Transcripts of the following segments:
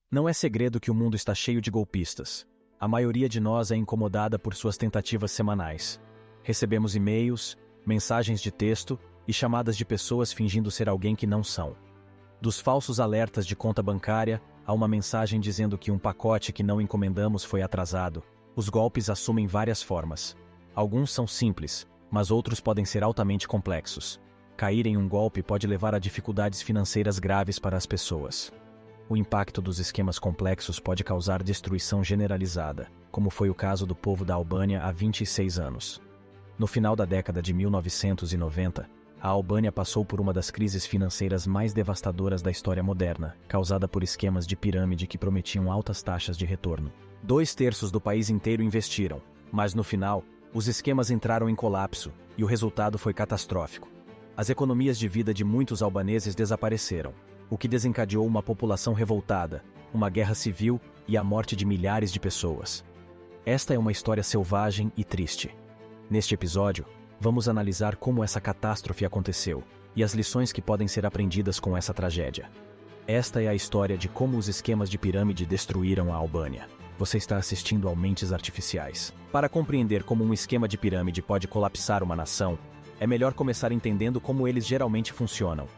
Não é segredo que o mundo está cheio de golpistas. A maioria de nós é incomodada por suas tentativas semanais. Recebemos e-mails, mensagens de texto e chamadas de pessoas fingindo ser alguém que não são. Dos falsos alertas de conta bancária a uma mensagem dizendo que um pacote que não encomendamos foi atrasado, os golpes assumem várias formas. Alguns são simples, mas outros podem ser altamente complexos. Cair em um golpe pode levar a dificuldades financeiras graves para as pessoas. O impacto dos esquemas complexos pode causar destruição generalizada, como foi o caso do povo da Albânia há 26 anos. No final da década de 1990, a Albânia passou por uma das crises financeiras mais devastadoras da história moderna, causada por esquemas de pirâmide que prometiam altas taxas de retorno. 2/3 do país inteiro investiram, mas no final, os esquemas entraram em colapso e o resultado foi catastrófico. As economias de vida de muitos albaneses desapareceram, o que desencadeou uma população revoltada, uma guerra civil e a morte de milhares de pessoas. Esta é uma história selvagem e triste. Neste episódio, vamos analisar como essa catástrofe aconteceu e as lições que podem ser aprendidas com essa tragédia. Esta é a história de como os esquemas de pirâmide destruíram a Albânia. Você está assistindo ao Mentes Artificiais. Para compreender como um esquema de pirâmide pode colapsar uma nação, é melhor começar entendendo como eles geralmente funcionam.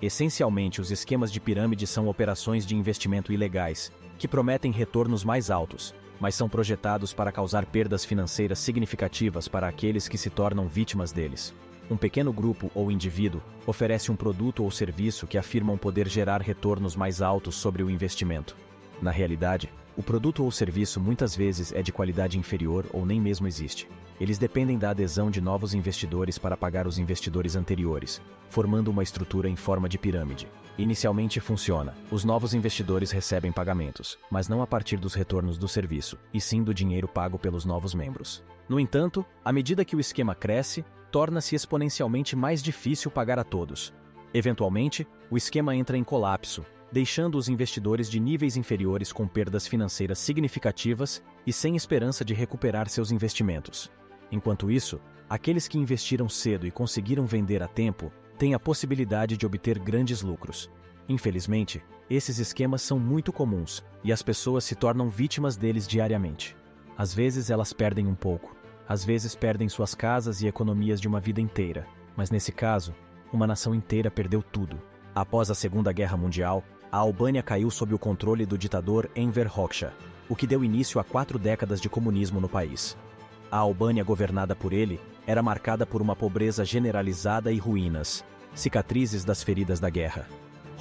Essencialmente, os esquemas de pirâmide são operações de investimento ilegais, que prometem retornos mais altos, mas são projetados para causar perdas financeiras significativas para aqueles que se tornam vítimas deles. Um pequeno grupo ou indivíduo oferece um produto ou serviço que afirmam poder gerar retornos mais altos sobre o investimento. Na realidade, o produto ou serviço muitas vezes é de qualidade inferior ou nem mesmo existe. Eles dependem da adesão de novos investidores para pagar os investidores anteriores, formando uma estrutura em forma de pirâmide. Inicialmente funciona. Os novos investidores recebem pagamentos, mas não a partir dos retornos do serviço, e sim do dinheiro pago pelos novos membros. No entanto, à medida que o esquema cresce, torna-se exponencialmente mais difícil pagar a todos. Eventualmente, o esquema entra em colapso, deixando os investidores de níveis inferiores com perdas financeiras significativas e sem esperança de recuperar seus investimentos. Enquanto isso, aqueles que investiram cedo e conseguiram vender a tempo têm a possibilidade de obter grandes lucros. Infelizmente, esses esquemas são muito comuns e as pessoas se tornam vítimas deles diariamente. Às vezes elas perdem um pouco, às vezes perdem suas casas e economias de uma vida inteira, mas nesse caso, uma nação inteira perdeu tudo. Após a Segunda Guerra Mundial, a Albânia caiu sob o controle do ditador Enver Hoxha, o que deu início a 4 décadas de comunismo no país. A Albânia governada por ele era marcada por uma pobreza generalizada e ruínas, cicatrizes das feridas da guerra.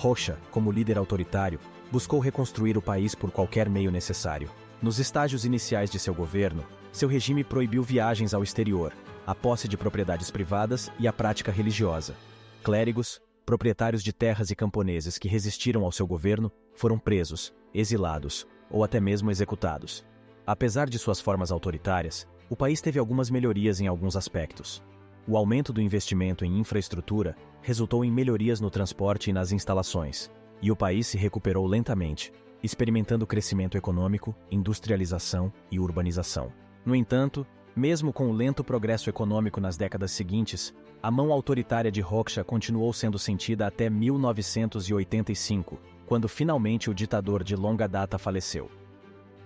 Hoxha, como líder autoritário, buscou reconstruir o país por qualquer meio necessário. Nos estágios iniciais de seu governo, seu regime proibiu viagens ao exterior, a posse de propriedades privadas e a prática religiosa. Clérigos, proprietários de terras e camponeses que resistiram ao seu governo foram presos, exilados ou até mesmo executados. Apesar de suas formas autoritárias, o país teve algumas melhorias em alguns aspectos. O aumento do investimento em infraestrutura resultou em melhorias no transporte e nas instalações, e o país se recuperou lentamente, experimentando crescimento econômico, industrialização e urbanização. No entanto, mesmo com o lento progresso econômico nas décadas seguintes, a mão autoritária de Hoxha continuou sendo sentida até 1985, quando finalmente o ditador de longa data faleceu.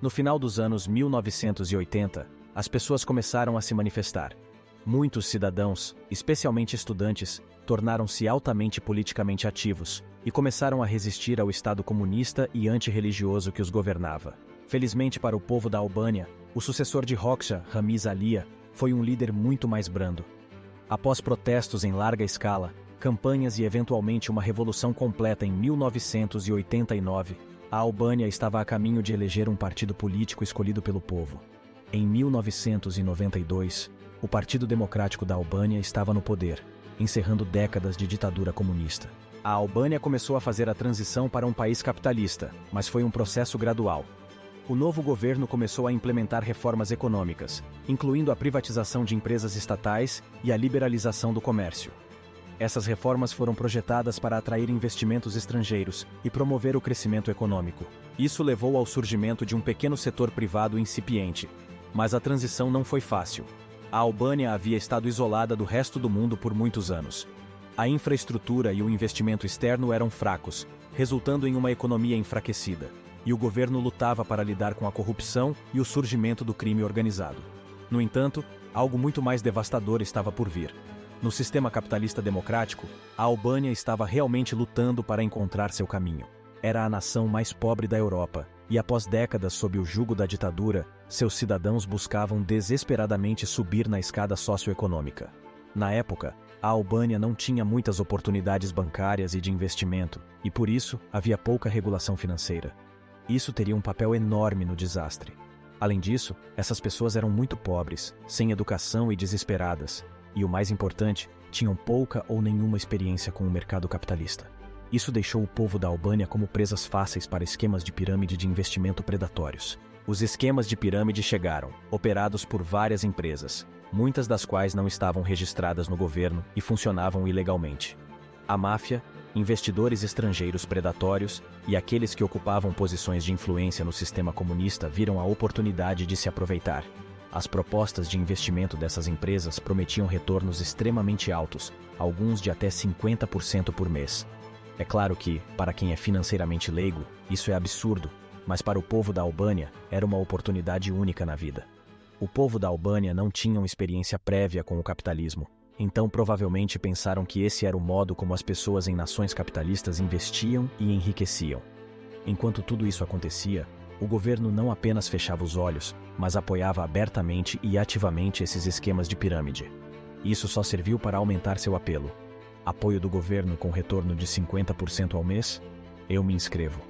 No final dos anos 1980, as pessoas começaram a se manifestar. Muitos cidadãos, especialmente estudantes, tornaram-se altamente politicamente ativos e começaram a resistir ao Estado comunista e antirreligioso que os governava. Felizmente para o povo da Albânia, o sucessor de Hoxha, Ramiz Alia, foi um líder muito mais brando. Após protestos em larga escala, campanhas e eventualmente uma revolução completa em 1989, a Albânia estava a caminho de eleger um partido político escolhido pelo povo. Em 1992, o Partido Democrático da Albânia estava no poder, encerrando décadas de ditadura comunista. A Albânia começou a fazer a transição para um país capitalista, mas foi um processo gradual. O novo governo começou a implementar reformas econômicas, incluindo a privatização de empresas estatais e a liberalização do comércio. Essas reformas foram projetadas para atrair investimentos estrangeiros e promover o crescimento econômico. Isso levou ao surgimento de um pequeno setor privado incipiente, mas a transição não foi fácil. A Albânia havia estado isolada do resto do mundo por muitos anos. A infraestrutura e o investimento externo eram fracos, resultando em uma economia enfraquecida. e o governo lutava para lidar com a corrupção e o surgimento do crime organizado. No entanto, algo muito mais devastador estava por vir. No sistema capitalista democrático, a Albânia estava realmente lutando para encontrar seu caminho. Era a nação mais pobre da Europa, e após décadas sob o jugo da ditadura, seus cidadãos buscavam desesperadamente subir na escada socioeconômica. Na época, a Albânia não tinha muitas oportunidades bancárias e de investimento, e por isso havia pouca regulação financeira. Isso teria um papel enorme no desastre. Além disso, essas pessoas eram muito pobres, sem educação e desesperadas, e o mais importante, tinham pouca ou nenhuma experiência com o mercado capitalista. Isso deixou o povo da Albânia como presas fáceis para esquemas de pirâmide de investimento predatórios. Os esquemas de pirâmide chegaram, operados por várias empresas, muitas das quais não estavam registradas no governo e funcionavam ilegalmente. A máfia, investidores estrangeiros predatórios e aqueles que ocupavam posições de influência no sistema comunista viram a oportunidade de se aproveitar. As propostas de investimento dessas empresas prometiam retornos extremamente altos, alguns de até 50% por mês. É claro que, para quem é financeiramente leigo, isso é absurdo, mas para o povo da Albânia era uma oportunidade única na vida. O povo da Albânia não tinha experiência prévia com o capitalismo, então provavelmente pensaram que esse era o modo como as pessoas em nações capitalistas investiam e enriqueciam. Enquanto tudo isso acontecia, o governo não apenas fechava os olhos, mas apoiava abertamente e ativamente esses esquemas de pirâmide. Isso só serviu para aumentar seu apelo. Apoio do governo com retorno de 50% ao mês? Eu me inscrevo.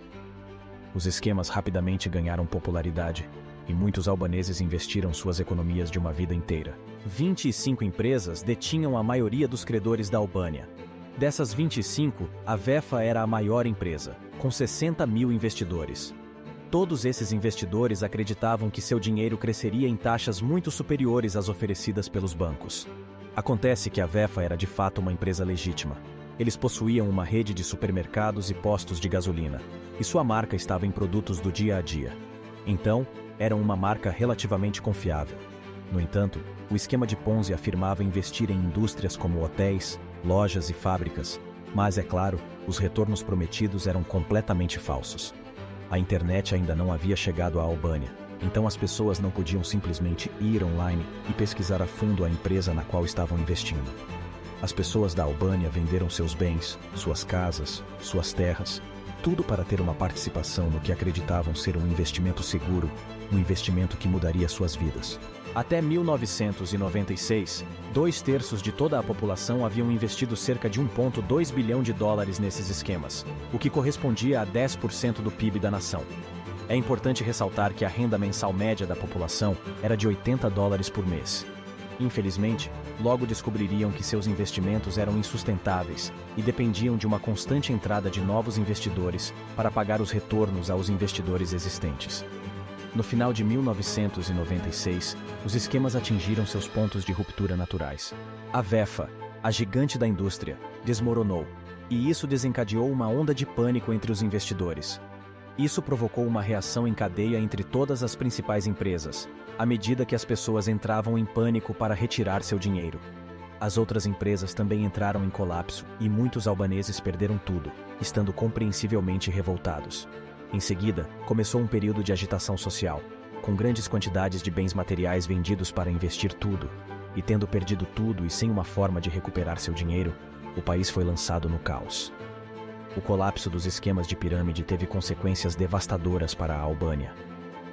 Os esquemas rapidamente ganharam popularidade, e muitos albaneses investiram suas economias de uma vida inteira. 25 empresas detinham a maioria dos credores da Albânia. Dessas 25, a VEFA era a maior empresa, com 60 mil investidores. Todos esses investidores acreditavam que seu dinheiro cresceria em taxas muito superiores às oferecidas pelos bancos. Acontece que a VEFA era de fato uma empresa legítima. Eles possuíam uma rede de supermercados e postos de gasolina, e sua marca estava em produtos do dia a dia. Então, eram uma marca relativamente confiável. No entanto, o esquema de Ponzi afirmava investir em indústrias como hotéis, lojas e fábricas, mas, é claro, os retornos prometidos eram completamente falsos. A internet ainda não havia chegado à Albânia, então as pessoas não podiam simplesmente ir online e pesquisar a fundo a empresa na qual estavam investindo. As pessoas da Albânia venderam seus bens, suas casas, suas terras, tudo para ter uma participação no que acreditavam ser um investimento seguro, um investimento que mudaria suas vidas. Até 1996, 2/3 de toda a população haviam investido cerca de 1,2 bilhão de dólares nesses esquemas, o que correspondia a 10% do PIB da nação. É importante ressaltar que a renda mensal média da população era de 80 dólares por mês. Infelizmente, logo descobririam que seus investimentos eram insustentáveis e dependiam de uma constante entrada de novos investidores para pagar os retornos aos investidores existentes. No final de 1996, os esquemas atingiram seus pontos de ruptura naturais. A VEFA, a gigante da indústria, desmoronou, e isso desencadeou uma onda de pânico entre os investidores. Isso provocou uma reação em cadeia entre todas as principais empresas, à medida que as pessoas entravam em pânico para retirar seu dinheiro. As outras empresas também entraram em colapso e muitos albaneses perderam tudo, estando compreensivelmente revoltados. Em seguida, começou um período de agitação social, com grandes quantidades de bens materiais vendidos para investir tudo, e tendo perdido tudo e sem uma forma de recuperar seu dinheiro, o país foi lançado no caos. O colapso dos esquemas de pirâmide teve consequências devastadoras para a Albânia.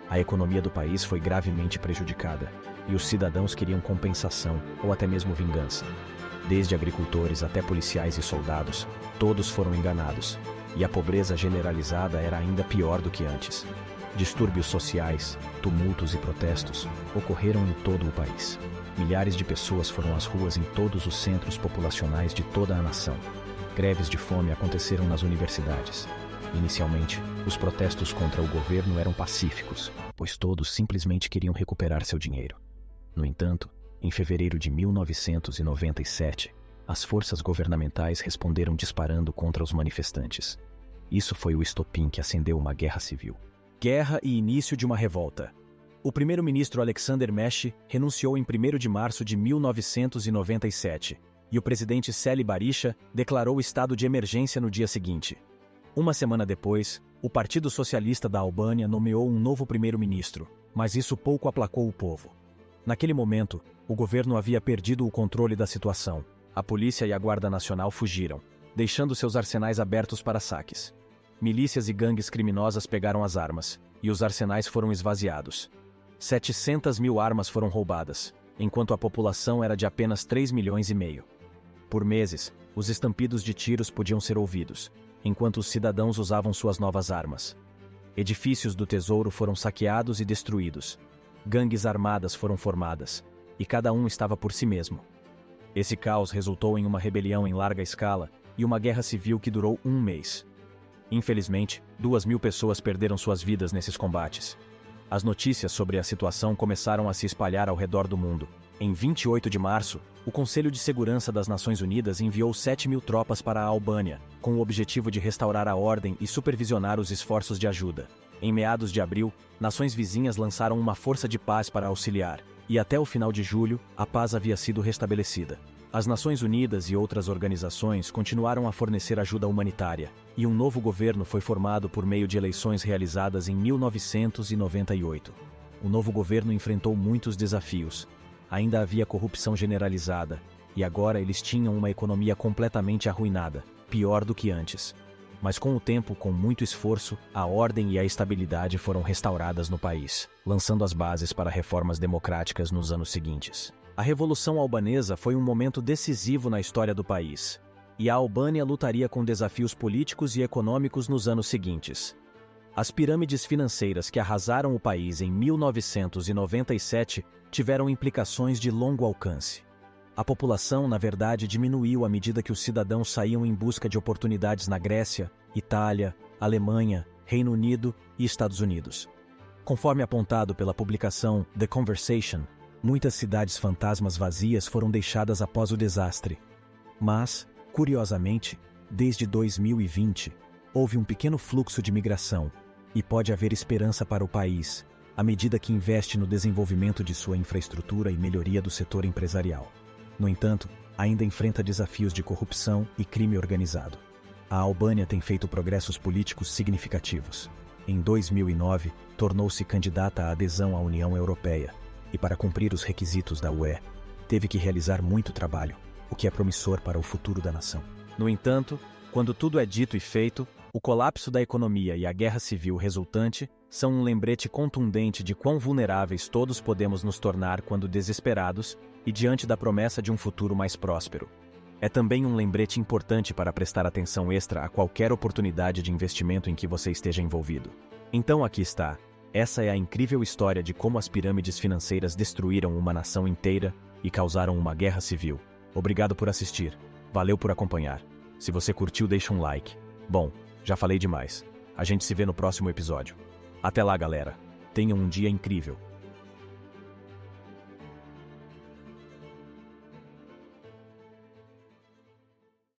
A economia do país foi gravemente prejudicada, e os cidadãos queriam compensação ou até mesmo vingança. Desde agricultores até policiais e soldados, todos foram enganados, e a pobreza generalizada era ainda pior do que antes. Distúrbios sociais, tumultos e protestos ocorreram em todo o país. Milhares de pessoas foram às ruas em todos os centros populacionais de toda a nação. Greves de fome aconteceram nas universidades. Inicialmente, os protestos contra o governo eram pacíficos, pois todos simplesmente queriam recuperar seu dinheiro. No entanto, em fevereiro de 1997, as forças governamentais responderam disparando contra os manifestantes. Isso foi o estopim que acendeu uma guerra civil. Guerra e início de uma revolta. O primeiro-ministro Alexander Meshi renunciou em 1º de março de 1997, e o presidente Celi Berisha declarou estado de emergência no dia seguinte. Uma semana depois, o Partido Socialista da Albânia nomeou um novo primeiro-ministro, mas isso pouco aplacou o povo. Naquele momento, o governo havia perdido o controle da situação. A polícia e a Guarda Nacional fugiram, deixando seus arsenais abertos para saques. Milícias e gangues criminosas pegaram as armas, e os arsenais foram esvaziados. 700 mil armas foram roubadas, enquanto a população era de apenas 3,5 milhões. Por meses, os estampidos de tiros podiam ser ouvidos, enquanto os cidadãos usavam suas novas armas. Edifícios do tesouro foram saqueados e destruídos. Gangues armadas foram formadas, e cada um estava por si mesmo. Esse caos resultou em uma rebelião em larga escala e uma guerra civil que durou um mês. Infelizmente, 2.000 pessoas perderam suas vidas nesses combates. As notícias sobre a situação começaram a se espalhar ao redor do mundo. Em 28 de março, o Conselho de Segurança das Nações Unidas enviou 7.000 tropas para a Albânia, com o objetivo de restaurar a ordem e supervisionar os esforços de ajuda. Em meados de abril, nações vizinhas lançaram uma força de paz para auxiliar, e até o final de julho, a paz havia sido restabelecida. As Nações Unidas e outras organizações continuaram a fornecer ajuda humanitária, e um novo governo foi formado por meio de eleições realizadas em 1998. O novo governo enfrentou muitos desafios. Ainda havia corrupção generalizada, e agora eles tinham uma economia completamente arruinada, pior do que antes. Mas com o tempo, com muito esforço, a ordem e a estabilidade foram restauradas no país, lançando as bases para reformas democráticas nos anos seguintes. A Revolução Albanesa foi um momento decisivo na história do país, e a Albânia lutaria com desafios políticos e econômicos nos anos seguintes. As pirâmides financeiras que arrasaram o país em 1997 tiveram implicações de longo alcance. A população, na verdade, diminuiu à medida que os cidadãos saíam em busca de oportunidades na Grécia, Itália, Alemanha, Reino Unido e Estados Unidos. Conforme apontado pela publicação The Conversation, muitas cidades fantasmas vazias foram deixadas após o desastre. Mas, curiosamente, desde 2020, houve um pequeno fluxo de migração, e pode haver esperança para o país, à medida que investe no desenvolvimento de sua infraestrutura e melhoria do setor empresarial. No entanto, ainda enfrenta desafios de corrupção e crime organizado. A Albânia tem feito progressos políticos significativos. Em 2009, tornou-se candidata à adesão à União Europeia, e para cumprir os requisitos da UE, teve que realizar muito trabalho, o que é promissor para o futuro da nação. No entanto, quando tudo é dito e feito, o colapso da economia e a guerra civil resultante são um lembrete contundente de quão vulneráveis todos podemos nos tornar quando desesperados e diante da promessa de um futuro mais próspero. É também um lembrete importante para prestar atenção extra a qualquer oportunidade de investimento em que você esteja envolvido. Então aqui está. Essa é a incrível história de como as pirâmides financeiras destruíram uma nação inteira e causaram uma guerra civil. Obrigado por assistir. Valeu por acompanhar. Se você curtiu, deixa um like. Bom, já falei demais. A gente se vê no próximo episódio. Até lá, galera. Tenham um dia incrível.